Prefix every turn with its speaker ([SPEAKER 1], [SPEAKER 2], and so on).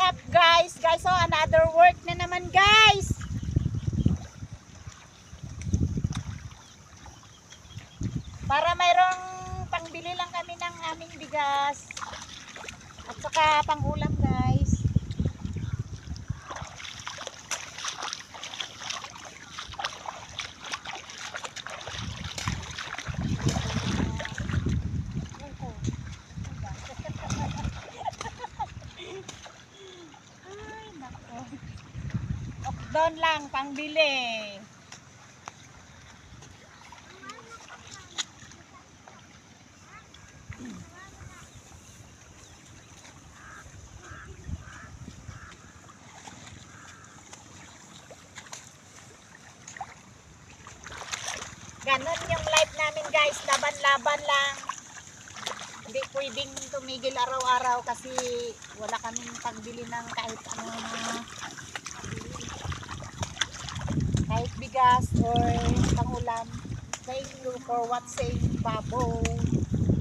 [SPEAKER 1] up guys? Guys, oh, another work na naman guys. Para mayroong pangbili lang kami ng aming bigas. At saka pangulam guys. Doon lang, pangbili. Ganon yung life namin guys, laban-laban lang. Hindi pwedeng tumigil araw-araw kasi wala kaming pagbili ng kahit ano. Kahit bigas or pangulam. Thank you for watching Babo.